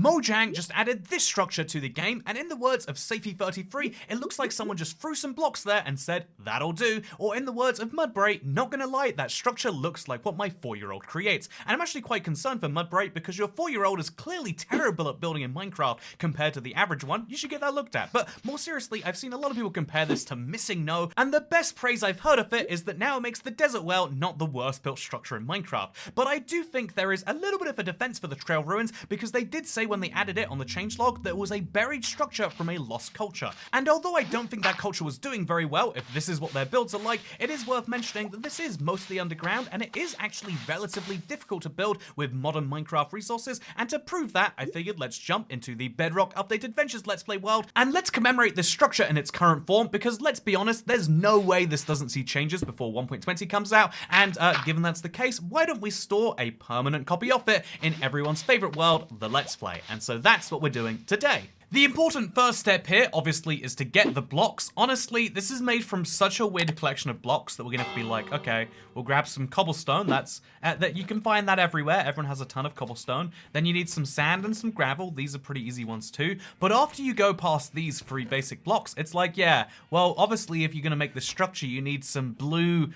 Mojang just added this structure to the game, and in the words of Safety33, it looks like someone just threw some blocks there and said, that'll do. Or in the words of Mudbray, not gonna lie, that structure looks like what my 4-year-old creates. And I'm actually quite concerned for Mudbray because your 4-year-old is clearly terrible at building in Minecraft compared to the average one. You should get that looked at. But more seriously, I've seen a lot of people compare this to Missing No, and the best praise I've heard of it is that now it makes the desert well not the worst built structure in Minecraft. But I do think there is a little bit of a defense for the Trail Ruins because they did say when they added it on the changelog that it was a buried structure from a lost culture. And although I don't think that culture was doing very well, if this is what their builds are like, it is worth mentioning that this is mostly underground and it is actually relatively difficult to build with modern Minecraft resources. And to prove that, I figured let's jump into the Bedrock Update Adventures Let's Play world and let's commemorate this structure in its current form because let's be honest, there's no way this doesn't see changes before 1.20 comes out. And given that's the case, why don't we store a permanent copy of it in everyone's favorite world, the Let's Play? And so that's what we're doing today. The important first step here, obviously, is to get the blocks. Honestly, this is made from such a weird collection of blocks that we're gonna have to be like, okay, we'll grab some cobblestone. That's that you can find that everywhere. Everyone has a ton of cobblestone. Then you need some sand and some gravel. These are pretty easy ones too. But after you go past these 3 basic blocks, it's like, yeah, well, obviously, if you're gonna make this structure, you need some blue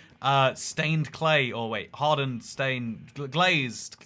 stained clay, or wait, hardened, stained, glazed,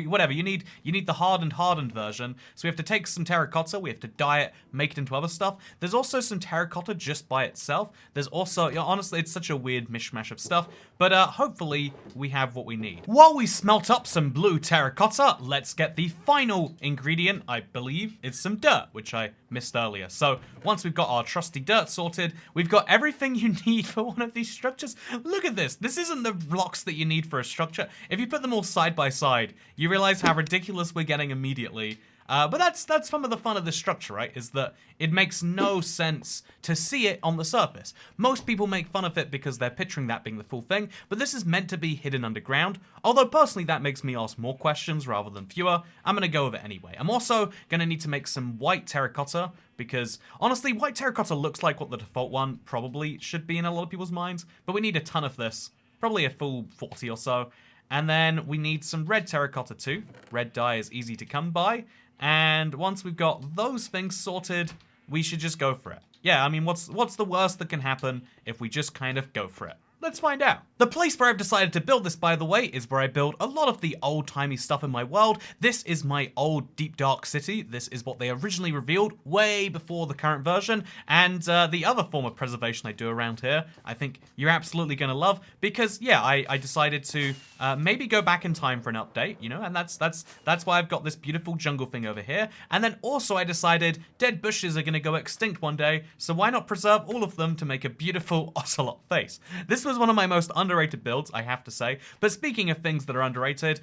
whatever. You need the hardened version. So we have to take some terracotta. We have to dye it, make it into other stuff. There's also some terracotta just by itself. There's also, you know, honestly, it's such a weird mishmash of stuff, but hopefully we have what we need. While we smelt up some blue terracotta, let's get the final ingredient, I believe, is some dirt, which I missed earlier. So once we've got our trusty dirt sorted, we've got everything you need for one of these structures. Look at this. This isn't the blocks that you need for a structure. If you put them all side by side, you realize how ridiculous we're getting immediately. But that's some of the fun of this structure, right? Is that it makes no sense to see it on the surface. Most people make fun of it because they're picturing that being the full thing, but this is meant to be hidden underground. Although personally that makes me ask more questions rather than fewer, I'm gonna go with it anyway. I'm also gonna need to make some white terracotta because honestly, white terracotta looks like what the default one probably should be in a lot of people's minds, but we need a ton of this, probably a full 40 or so. And then we need some red terracotta too. Red dye is easy to come by. And once we've got those things sorted, we should just go for it. Yeah, I mean, what's the worst that can happen if we just kind of go for it? Let's find out. The place where I've decided to build this, by the way, is where I build a lot of the old-timey stuff in my world. This is my old deep dark city. This is what they originally revealed way before the current version. And the other form of preservation I do around here, I think you're absolutely gonna love because, yeah, I decided to maybe go back in time for an update, you know, and that's why I've got this beautiful jungle thing over here. And then also I decided dead bushes are gonna go extinct one day, so why not preserve all of them to make a beautiful ocelot face? This was one of my most underrated builds, I have to say. But speaking of things that are underrated,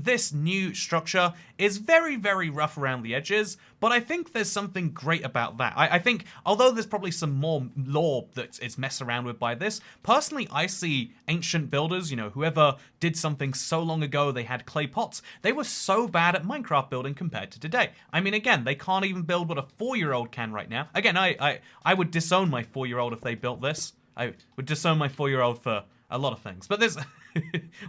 this new structure is very, very rough around the edges, but I think there's something great about that. I think, although there's probably some more lore that is messed around with by this, personally, I see ancient builders, you know, whoever did something so long ago they had clay pots, they were so bad at Minecraft building compared to today. I mean, again, they can't even build what a 4-year-old can right now. Again, I would disown my 4-year-old if they built this. I would disown my 4-year-old for a lot of things, but there's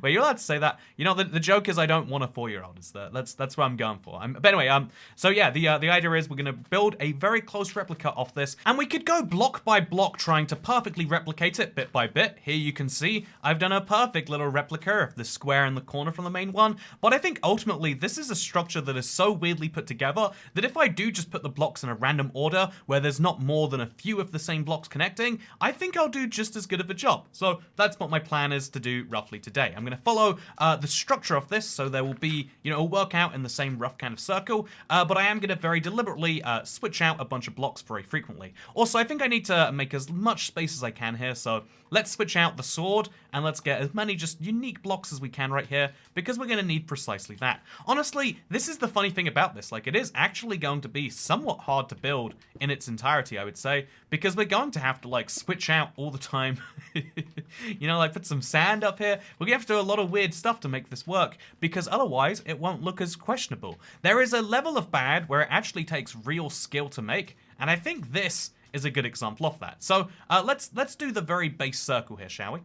wait, you're allowed to say that. You know, the joke is I don't want a 4-year-old. It's that's what I'm going for. But anyway, so yeah, the idea is we're gonna build a very close replica of this, and we could go block by block trying to perfectly replicate it bit by bit. Here you can see I've done a perfect little replica of the square in the corner from the main one, but I think ultimately this is a structure that is so weirdly put together that if I do just put the blocks in a random order where there's not more than a few of the same blocks connecting, I think I'll do just as good of a job. So that's what my plan is to do roughly today. I'm going to follow the structure of this, so there will be, you know, it'll work out in the same rough kind of circle, but I am going to very deliberately switch out a bunch of blocks very frequently. Also, I think I need to make as much space as I can here, so let's switch out the sword, and let's get as many just unique blocks as we can right here, because we're going to need precisely that. Honestly, this is the funny thing about this. Like, it is actually going to be somewhat hard to build in its entirety, I would say, because we're going to have to, like, switch out all the time. You know, like, put some sand up here. We're going to have to do a lot of weird stuff to make this work, because otherwise it won't look as questionable. There is a level of bad where it actually takes real skill to make, and I think this is a good example of that. So let's do the very base circle here, shall we?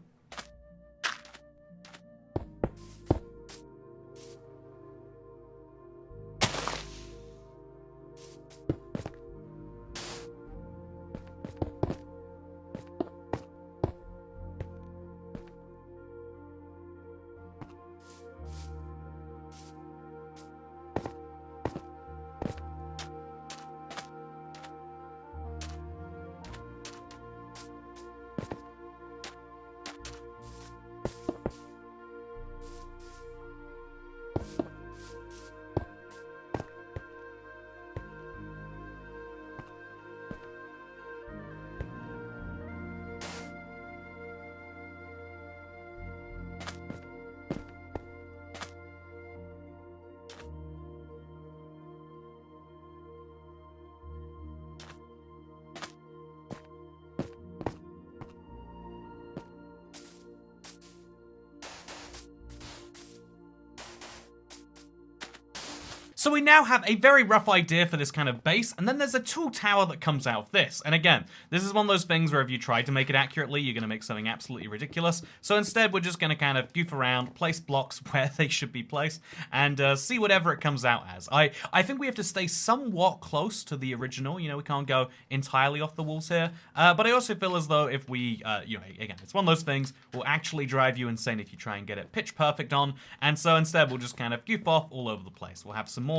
So we now have a very rough idea for this kind of base, and then there's a tall tower that comes out of this. And again, this is one of those things where if you try to make it accurately, you're going to make something absolutely ridiculous. So instead, we're just going to kind of goof around, place blocks where they should be placed, and see whatever it comes out as. I think we have to stay somewhat close to the original. You know, we can't go entirely off the walls here. But I also feel as though if we, you know, again, it's one of those things will actually drive you insane if you try and get it pitch perfect on. And so instead, we'll just kind of goof off all over the place. We'll have some more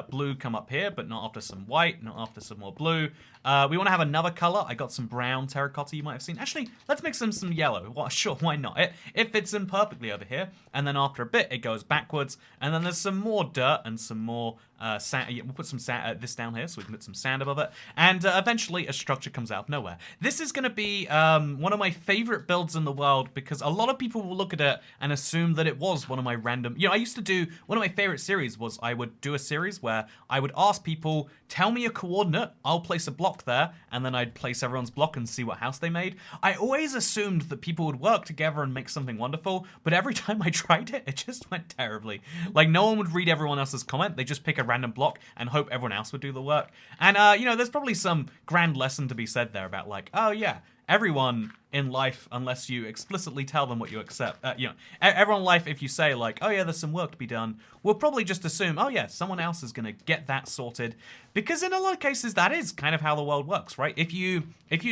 blue come up here, but not after some white, not after some more blue. We want to have another color. I got some brown terracotta you might have seen. Actually, let's mix in some yellow. Well, sure, why not? It fits in perfectly over here. And then after a bit, it goes backwards. And then there's some more dirt and some more sand. Yeah, we'll put some sand, this down here so we can put some sand above it. And eventually, a structure comes out of nowhere. This is going to be one of my favorite builds in the world because a lot of people will look at it and assume that it was one of my random... You know, I used to do... One of my favorite series was I would do a series where I would ask people, tell me a coordinate, I'll place a block there, and then I'd place everyone's block and see what house they made. I always assumed that people would work together and make something wonderful, but every time I tried it, it just went terribly. Like, no one would read everyone else's comment, they just pick a random block and hope everyone else would do the work. And, you know, there's probably some grand lesson to be said there about, like, oh yeah, everyone in life, unless you explicitly tell them what you accept, you know, everyone in life, if you say like, oh yeah, there's some work to be done, will probably just assume, oh yeah, someone else is gonna get that sorted, because in a lot of cases, that is kind of how the world works, right? If you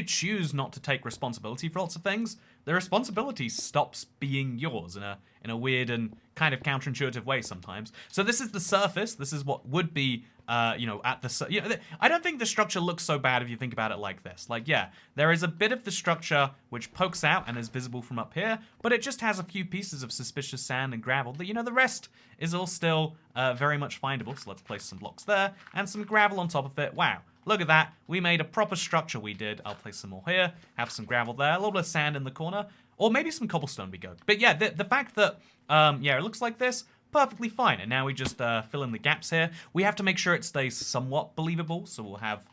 choose not to take responsibility for lots of things, the responsibility stops being yours in a weird and kind of counterintuitive way sometimes. So this is the surface. This is what would be, you know, at the... You know, I don't think the structure looks so bad if you think about it like this. Like, yeah, there is a bit of the structure which pokes out and is visible from up here, but it just has a few pieces of suspicious sand and gravel. You know, the rest is all still very much findable. So let's place some blocks there and some gravel on top of it. Wow. Look at that. We made a proper structure, we did. I'll place some more here, have some gravel there, a little bit of sand in the corner, or maybe some cobblestone would be good. But yeah, the fact that, yeah, it looks like this, perfectly fine. And now we just fill in the gaps here. We have to make sure it stays somewhat believable, so we'll have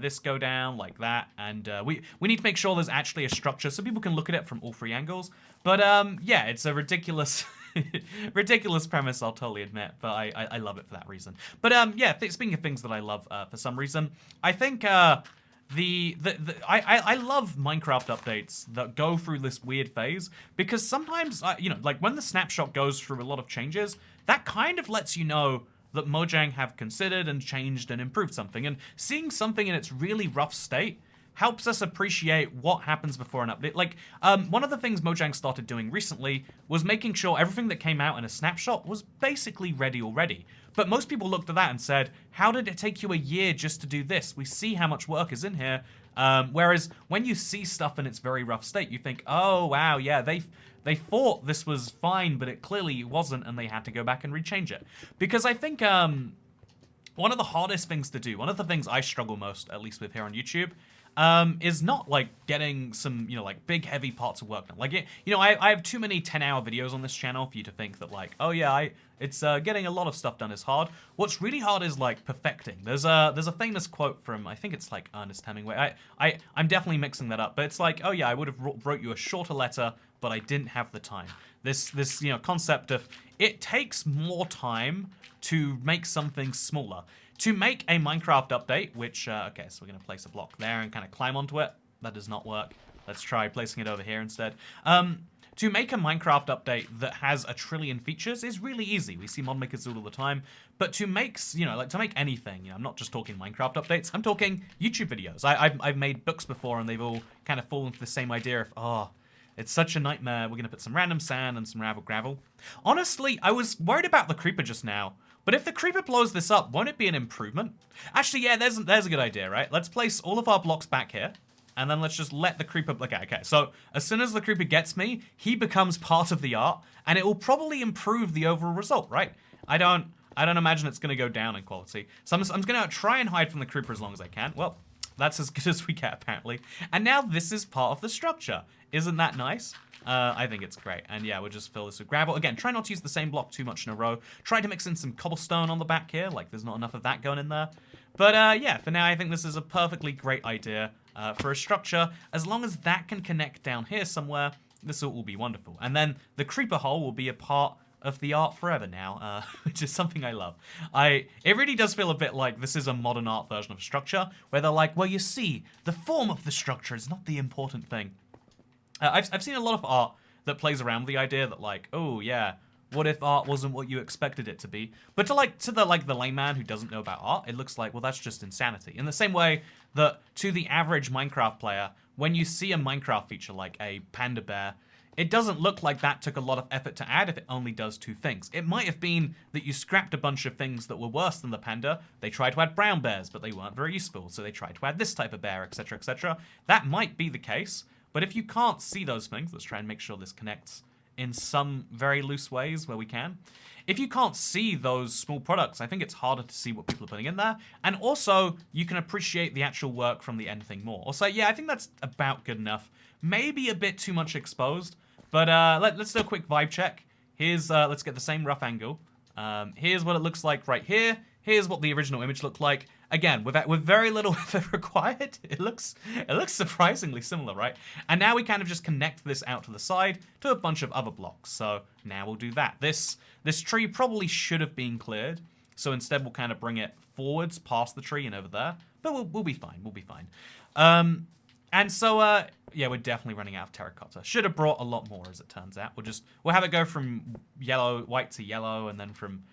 this go down like that, and we need to make sure there's actually a structure so people can look at it from all three angles. But yeah, it's a ridiculous... ridiculous premise, I'll totally admit, but I love it for that reason. But yeah, speaking of things that I love for some reason, I think I love Minecraft updates that go through this weird phase, because sometimes, you know, like when the snapshot goes through a lot of changes, that kind of lets you know that Mojang have considered and changed and improved something, and seeing something in its really rough state helps us appreciate what happens before an update. Like, one of the things Mojang started doing recently was making sure everything that came out in a snapshot was basically ready already. But most people looked at that and said, how did it take you a year just to do this? We see how much work is in here. Whereas when you see stuff in its very rough state, you think, oh, wow, yeah, they thought this was fine, but it clearly wasn't, and they had to go back and rechange it. Because I think one of the hardest things to do, one of the things I struggle most, at least with here on YouTube, is not like getting some, you know, like big heavy parts of work done. Like, you know, I have too many 10-hour videos on this channel for you to think that like, oh yeah, it's getting a lot of stuff done is hard. What's really hard is like perfecting. There's a famous quote from, I think it's like Ernest Hemingway. I'm definitely mixing that up, but it's like, oh yeah, I would have wrote you a shorter letter, but I didn't have the time. This you know, concept of it takes more time to make something smaller. To make a Minecraft update, which, okay, so we're going to place a block there and kind of climb onto it. That does not work. Let's try placing it over here instead. To make a Minecraft update that has a trillion features is really easy. We see mod makers do it all the time. But to make, you know, like to make anything, you know, I'm not just talking Minecraft updates, I'm talking YouTube videos. I've made books before and they've all kind of fallen into the same idea of, oh, it's such a nightmare. We're going to put some random sand and some gravel. Honestly, I was worried about the creeper just now. But if the creeper blows this up, won't it be an improvement? Actually, yeah, there's a good idea, right? Let's place all of our blocks back here. And then let's just let the creeper... Okay, so as soon as the creeper gets me, he becomes part of the art. And it will probably improve the overall result, right? I don't imagine it's going to go down in quality. So I'm going to try and hide from the creeper as long as I can. Well, that's as good as we get, apparently. And now this is part of the structure. Isn't that nice? I think it's great. And yeah, we'll just fill this with gravel. Again, try not to use the same block too much in a row. Try to mix in some cobblestone on the back here. Like, there's not enough of that going in there. But yeah, for now, I think this is a perfectly great idea for a structure. As long as that can connect down here somewhere, this will all be wonderful. And then the creeper hole will be a part of the art forever now, which is something I love. It really does feel a bit like this is a modern art version of a structure, where they're like, well, you see, the form of the structure is not the important thing. I've seen a lot of art that plays around with the idea that like, oh yeah, what if art wasn't what you expected it to be? But to the layman who doesn't know about art, it looks like, well, that's just insanity. In the same way that to the average Minecraft player, when you see a Minecraft feature like a panda bear, it doesn't look like that took a lot of effort to add if it only does two things. It might have been that you scrapped a bunch of things that were worse than the panda. They tried to add brown bears, but they weren't very useful, so they tried to add this type of bear, etc., etc. That might be the case, but if you can't see those things, let's try and make sure this connects in some very loose ways where we can. If you can't see those small products, I think it's harder to see what people are putting in there. And also, you can appreciate the actual work from the end thing more. Also, yeah, I think that's about good enough. Maybe a bit too much exposed, but let's do a quick vibe check. Here's, let's get the same rough angle. Here's what it looks like right here. Here's what the original image looked like. Again, with very little effort required, it looks surprisingly similar, right? And now we kind of just connect this out to the side to a bunch of other blocks. So now we'll do that. This tree probably should have been cleared. So instead we'll kind of bring it forwards past the tree and over there. But we'll be fine. We'll be fine. And so, yeah, we're definitely running out of terracotta. Should have brought a lot more, as it turns out. We'll have it go from white to yellow, and then from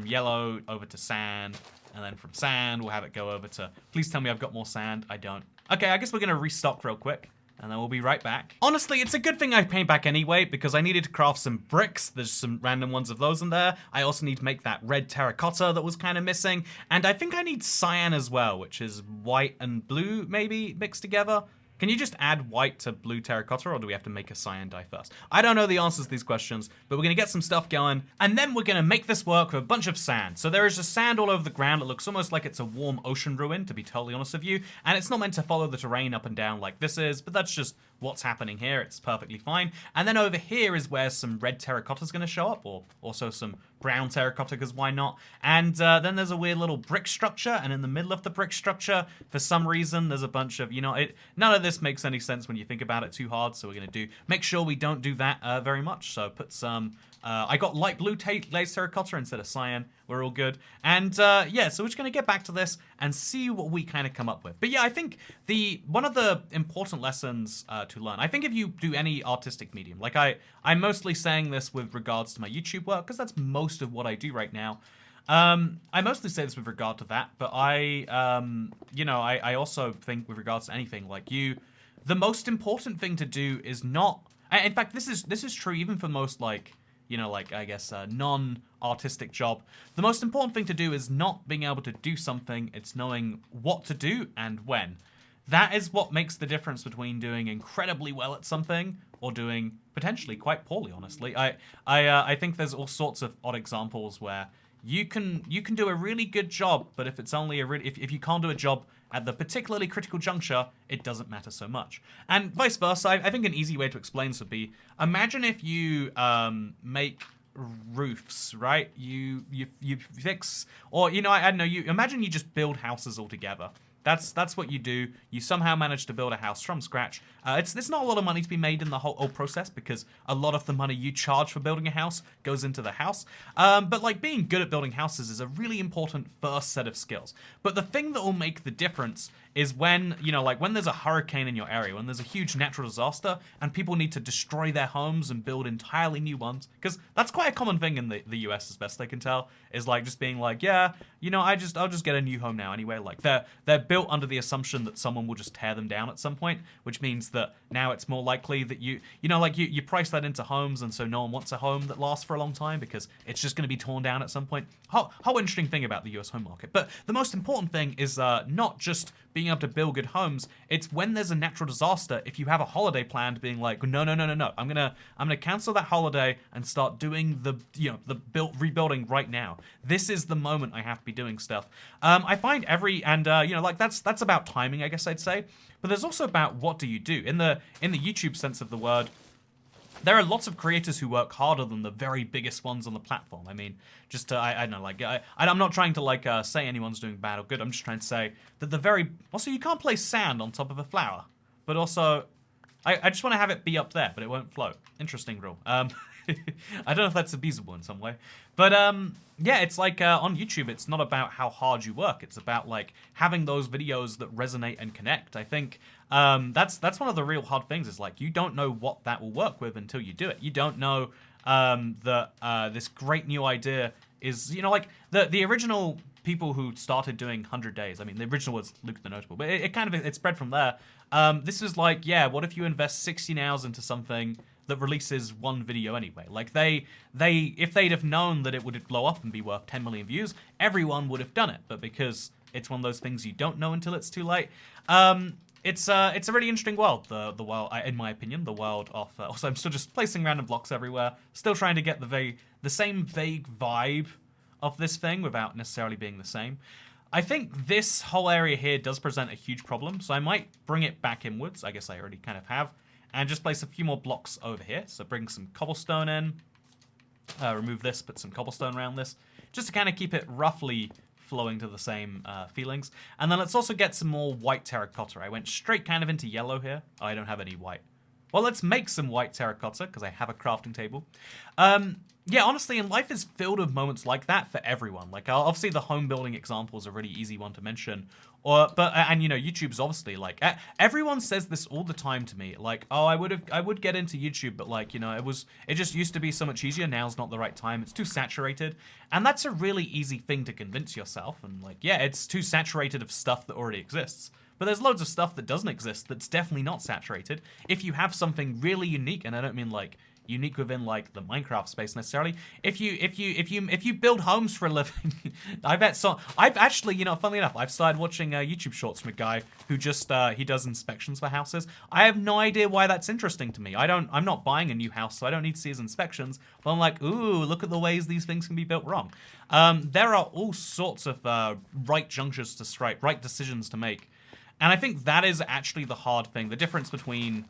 yellow over to sand, and then from sand, we'll have it go over to... Please tell me I've got more sand. I don't. Okay, I guess we're going to restock real quick, and then we'll be right back. Honestly, it's a good thing I came back anyway, because I needed to craft some bricks. There's some random ones of those in there. I also need to make that red terracotta that was kind of missing, and I think I need cyan as well, which is white and blue, maybe, mixed together. Can you just add white to blue terracotta, or do we have to make a cyan dye first? I don't know the answers to these questions, but we're going to get some stuff going, and then we're going to make this work with a bunch of sand. So there is just sand all over the ground. It looks almost like it's a warm ocean ruin, to be totally honest with you, and it's not meant to follow the terrain up and down like this is, but that's just what's happening here. It's perfectly fine. And then over here is where some red terracotta is going to show up, or also some brown terracotta, because why not? And then there's a weird little brick structure, and in the middle of the brick structure, for some reason, there's a bunch of, none of this makes any sense when you think about it too hard, so we're going to make sure we don't do that very much. So put some, I got light blue glazed terracotta instead of cyan. We're all good. And yeah, so we're just going to get back to this and see what we kind of come up with. But yeah, I think one of the important lessons to learn, I think if you do any artistic medium, like I'm mostly saying this with regards to my YouTube work, because that's most of what I do right now. I mostly say this with regard to that, but I also think with regards to anything, like the most important thing to do is not, in fact, this is true even for most I guess non-artistic job. The most important thing to do is not being able to do something, it's knowing what to do and when. That is what makes the difference between doing incredibly well at something or doing potentially quite poorly, honestly. I think there's all sorts of odd examples where you can do a really good job, but if it's only if you can't do a job at the particularly critical juncture, it doesn't matter so much. And vice versa. I think an easy way to explain this would be, imagine if you make roofs, right? You fix, or I don't know. You imagine you just build houses altogether. That's what you do. You somehow manage to build a house from scratch. There's not a lot of money to be made in the whole process, because a lot of the money you charge for building a house goes into the house. But being good at building houses is a really important first set of skills. But the thing that will make the difference is when, when there's a hurricane in your area, when there's a huge natural disaster and people need to destroy their homes and build entirely new ones. Because that's quite a common thing in the US, as best I can tell, is just being yeah, I'll just get a new home now anyway. They're built under the assumption that someone will just tear them down at some point, which means that now it's more likely that you price that into homes, and so no one wants a home that lasts for a long time because it's just going to be torn down at some point. Whole interesting thing about the US home market. But the most important thing is not just being able to build good homes. It's when there's a natural disaster, if you have a holiday planned, being no, I'm gonna cancel that holiday and start doing the rebuilding right now. This is the moment I have to be doing stuff. I find that's about timing, I guess I'd say. But there's also about what do you do in the YouTube sense of the word. There are lots of creators who work harder than the very biggest ones on the platform. I mean, just I don't know, I'm not trying to say anyone's doing bad or good. I'm just trying to say that also you can't place sand on top of a flower, but also I just want to have it be up there, but it won't float. Interesting rule. I don't know if that's abusable in some way. But yeah, it's like on YouTube, it's not about how hard you work. It's about like having those videos that resonate and connect. I think that's one of the real hard things is like you don't know what that will work with until you do it. You don't know that this great new idea is, you know, like the original people who started doing 100 days. I mean, the original was Luke the Notable, but it kind of it spread from there. This is like, yeah, what if you invest 16 hours into something that releases one video anyway? Like if they'd have known that it would blow up and be worth 10 million views, everyone would have done it. But because it's one of those things you don't know until it's too late, it's a really interesting world. The world, in my opinion, the world of. Also, I'm still just placing random blocks everywhere, still trying to get the same vague vibe of this thing without necessarily being the same. I think this whole area here does present a huge problem, so I might bring it back inwards. I guess I already kind of have. And just place a few more blocks over here. So bring some cobblestone in. Remove this, put some cobblestone around this. Just to kind of keep it roughly flowing to the same feelings. And then let's also get some more white terracotta. I went straight kind of into yellow here. Oh, I don't have any white. Well, let's make some white terracotta, because I have a crafting table. Yeah, honestly, and life is filled with moments like that for everyone. Like, obviously, the home building example is a really easy one to mention. And you know, YouTube's obviously like everyone says this all the time to me. Like, oh, I would get into YouTube, but like, you know, it just used to be so much easier. Now's not the right time. It's too saturated, and that's a really easy thing to convince yourself. And like, yeah, it's too saturated of stuff that already exists. But there's loads of stuff that doesn't exist that's definitely not saturated. If you have something really unique, and I don't mean like unique within like the Minecraft space necessarily. If you build homes for a living, I've actually, you know, funnily enough, I've started watching YouTube shorts from a guy who just he does inspections for houses. I have no idea why that's interesting to me. I'm not buying a new house, so I don't need to see his inspections. But I'm like, ooh, look at the ways these things can be built wrong. There are all sorts of right junctures to strike, right decisions to make. And I think that is actually the hard thing, the difference between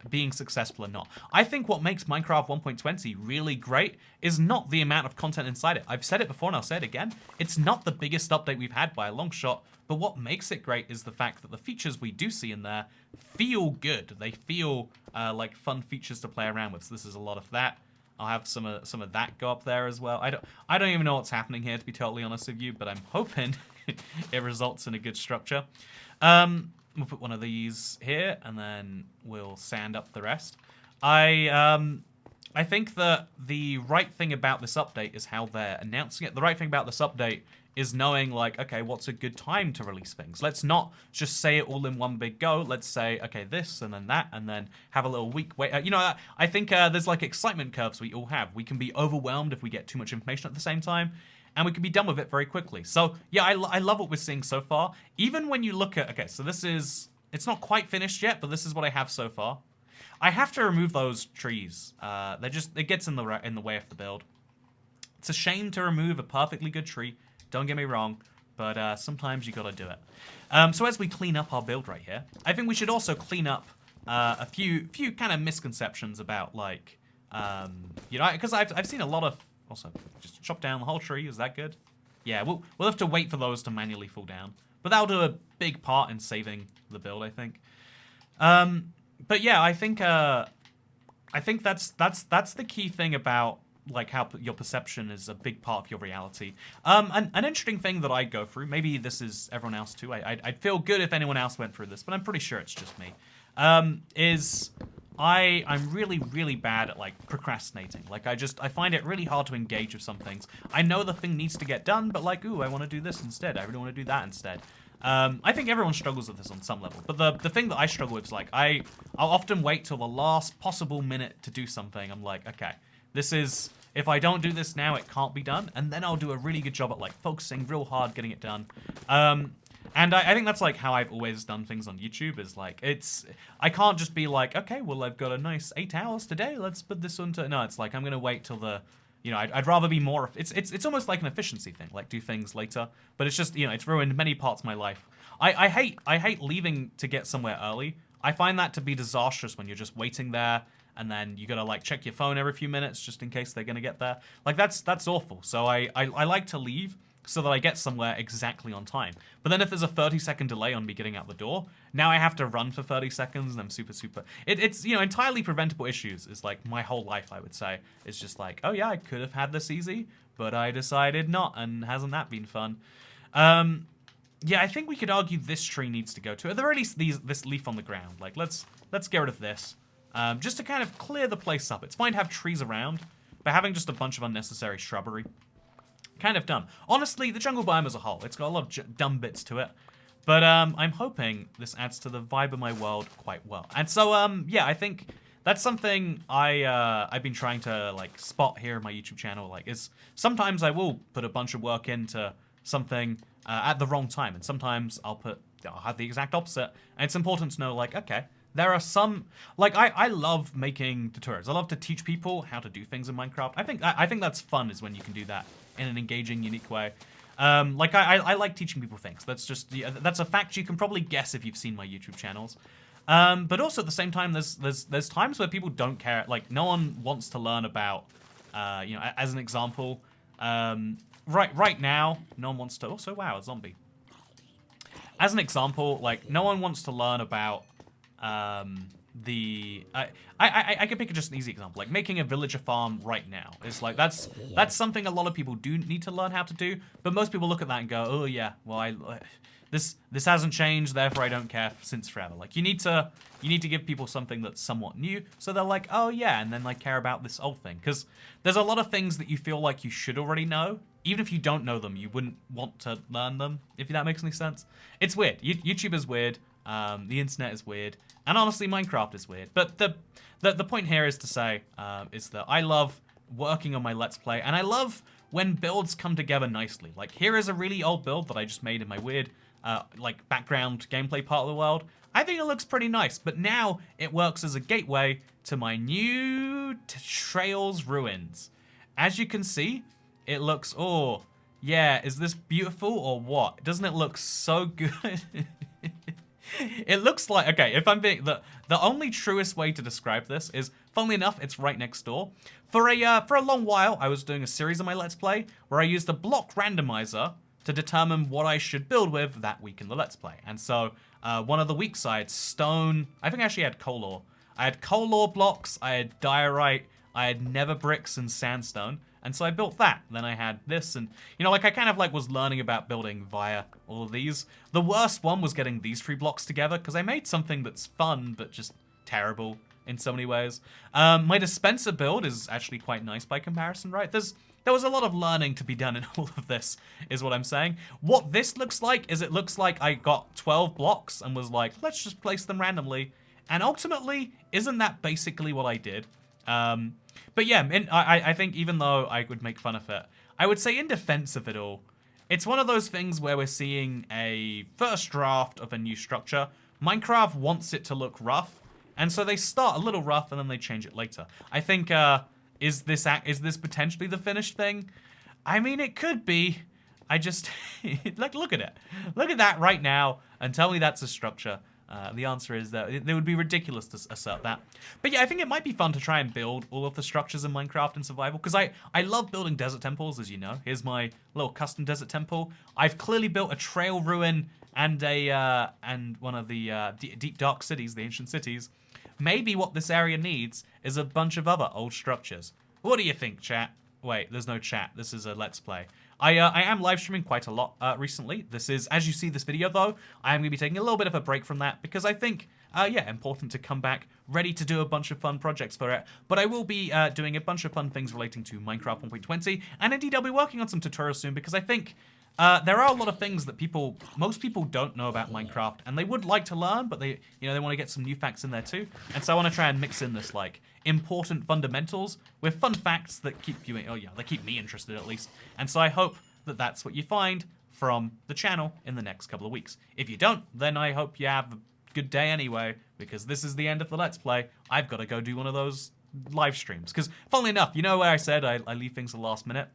being successful or not. I think what makes Minecraft 1.20 really great is not the amount of content inside it. I've said it before and I'll say it again. It's not the biggest update we've had by a long shot, but what makes it great is the fact that the features we do see in there feel good. They feel like fun features to play around with. So this is a lot of that. I'll have some of that go up there as well. I don't even know what's happening here, to be totally honest with you, but I'm hoping it results in a good structure. We'll put one of these here, and then we'll sand up the rest. I think that the right thing about this update is how they're announcing it. The right thing about this update is knowing, like, okay, what's a good time to release things? Let's not just say it all in one big go. Let's say, okay, this, and then have a little week wait. You know, I think there's, like, excitement curves we all have. We can be overwhelmed if we get too much information at the same time, and we can be done with it very quickly. So, yeah, I love what we're seeing so far. Even when you look at, okay, so this is, it's not quite finished yet, but this is what I have so far. I have to remove those trees. It gets in the way of the build. It's a shame to remove a perfectly good tree, don't get me wrong, but sometimes you gotta do it. So as we clean up our build right here, I think we should also clean up a few kind of misconceptions about, like, you know, because I've seen a lot of. Also, just chop down the whole tree. Is that good? Yeah, we'll have to wait for those to manually fall down. But that'll do a big part in saving the build, I think. But yeah, I think that's the key thing about, like, how your perception is a big part of your reality. An interesting thing that I go through, maybe this is everyone else too. I'd feel good if anyone else went through this, but I'm pretty sure it's just me. Is I'm really, really bad at, like, procrastinating. Like, I find it really hard to engage with some things. I know the thing needs to get done, but, like, ooh, I want to do this instead. I really want to do that instead. I think everyone struggles with this on some level. But the thing that I struggle with is, like, I'll often wait till the last possible minute to do something. I'm like, okay, this is, if I don't do this now, it can't be done. And then I'll do a really good job at, like, focusing real hard, getting it done. And I think that's, like, how I've always done things on YouTube, is, like, I can't just be like, okay, well, I've got a nice 8 hours today, let's put this onto, no, it's like, I'm going to wait till the, you know, I'd rather be more, it's almost like an efficiency thing, like, do things later, but it's just, you know, it's ruined many parts of my life. I hate leaving to get somewhere early. I find that to be disastrous when you're just waiting there, and then you gotta, like, check your phone every few minutes just in case they're gonna get there. Like, that's awful. So I like to leave so that I get somewhere exactly on time. But then if there's a 30-second delay on me getting out the door, now I have to run for 30 seconds, and I'm super... It's, you know, entirely preventable issues is like my whole life, I would say. It's just like, oh yeah, I could have had this easy, but I decided not, and hasn't that been fun? Yeah, I think we could argue this tree needs to go too. At the very least, this leaf on the ground. Like, let's get rid of this. Just to kind of clear the place up. It's fine to have trees around, but having just a bunch of unnecessary shrubbery, kind of dumb. Honestly, the jungle biome as a whole, it's got a lot of dumb bits to it. But I'm hoping this adds to the vibe of my world quite well. And so, yeah, I think that's something I've been trying to, like, spot here in my YouTube channel. Like, is sometimes I will put a bunch of work into something at the wrong time, and sometimes I'll have the exact opposite. And it's important to know, like, okay, there are some, like, I love making tutorials. I love to teach people how to do things in Minecraft. I think that's fun, is when you can do that in an engaging, unique way. Like, I like teaching people things. That's just, that's a fact you can probably guess if you've seen my YouTube channels. But also at the same time, there's times where people don't care. Like, no one wants to learn about, you know, as an example, right now, no one wants to... Also, wow, a zombie. As an example, like, no one wants to learn about I could pick just an easy example, like making a villager farm right now. It's like, that's something a lot of people do need to learn how to do, but most people look at that and go, oh yeah, well, this hasn't changed, therefore I don't care since forever. Like, you need to give people something that's somewhat new, so they're like, oh yeah, and then like care about this old thing. Because there's a lot of things that you feel like you should already know. Even if you don't know them, you wouldn't want to learn them, if that makes any sense. It's weird. YouTube is weird. The internet is weird. And honestly, Minecraft is weird. But the point here is to say, is that I love working on my Let's Play, and I love when builds come together nicely. Like, here is a really old build that I just made in my weird, like, background gameplay part of the world. I think it looks pretty nice, but now it works as a gateway to my new Trails Ruins. As you can see, it looks, oh, yeah, is this beautiful or what? Doesn't it look so good? It looks like, okay, if I'm being, the only truest way to describe this is, funnily enough, it's right next door. For a long while, I was doing a series of my Let's Play where I used a block randomizer to determine what I should build with that week in the Let's Play. And so, one of the weeks I had stone, I think I actually had coal ore. I had coal ore blocks, I had diorite, I had nether bricks and sandstone. And so I built that. Then I had this, and, you know, like, I kind of, like, was learning about building via all of these. The worst one was getting these 3 blocks together, because I made something that's fun, but just terrible in so many ways. My dispenser build is actually quite nice by comparison, right? There was a lot of learning to be done in all of this, is what I'm saying. What this looks like is it looks like I got 12 blocks and was like, let's just place them randomly. And ultimately, isn't that basically what I did? But yeah, I think even though I would make fun of it, I would say in defense of it all, it's one of those things where we're seeing a first draft of a new structure. Minecraft wants it to look rough, and so they start a little rough and then they change it later. I think, is this potentially the finished thing? I mean, it could be. I just, like, look at it. Look at that right now and tell me that's a structure. The answer is that it would be ridiculous to assert that. But yeah, I think it might be fun to try and build all of the structures in Minecraft and survival, because I love building desert temples, as you know. Here's my little custom desert temple. I've clearly built a trail ruin and one of the deep dark cities, the ancient cities. Maybe what this area needs is a bunch of other old structures. What do you think, chat? Wait, there's no chat. This is a Let's Play. I am live streaming quite a lot recently. This is, as you see this video though, I am going to be taking a little bit of a break from that because I think, yeah, important to come back ready to do a bunch of fun projects for it. But I will be doing a bunch of fun things relating to Minecraft 1.20, and indeed I'll be working on some tutorials soon because I think there are a lot of things that most people don't know about Minecraft, and they would like to learn, but they want to get some new facts in there too. And so I want to try and mix in this, like, important fundamentals with fun facts that keep you, they keep me interested at least. And so I hope that that's what you find from the channel in the next couple of weeks. If you don't, then I hope you have a good day anyway, because this is the end of the Let's Play. I've got to go do one of those live streams. Because, funnily enough, you know where I said I leave things at the last minute?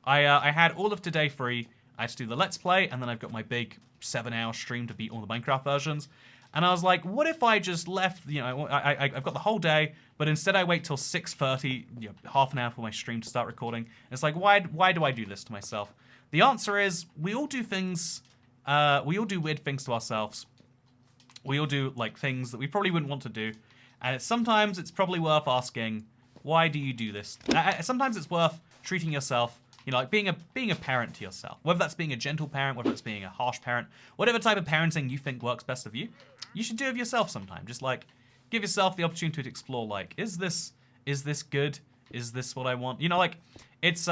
I had all of today free. I had to do the Let's Play, and then I've got my big 7-hour stream to beat all the Minecraft versions. And I was like, what if I just left, I've got the whole day, but instead I wait till 6:30, half an hour for my stream to start recording. And it's like, why do I do this to myself? The answer is we all do things, we all do weird things to ourselves. We all do like things that we probably wouldn't want to do. And sometimes it's probably worth asking, why do you do this? Sometimes it's worth treating yourself, you know, like being a parent to yourself. Whether that's being a gentle parent, whether it's being a harsh parent, whatever type of parenting you think works best of you, you should do it of yourself sometime. Just like give yourself the opportunity to explore, like, is this good? Is this what I want? You know, like, it's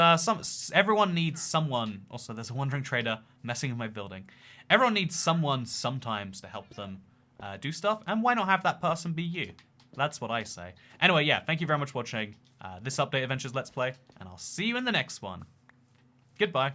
everyone needs someone. Also, there's a wandering trader messing with my building. Everyone needs someone sometimes to help them do stuff, and why not have that person be you? That's what I say. Anyway, yeah, thank you very much for watching this Update Adventures Let's Play, and I'll see you in the next one. Goodbye.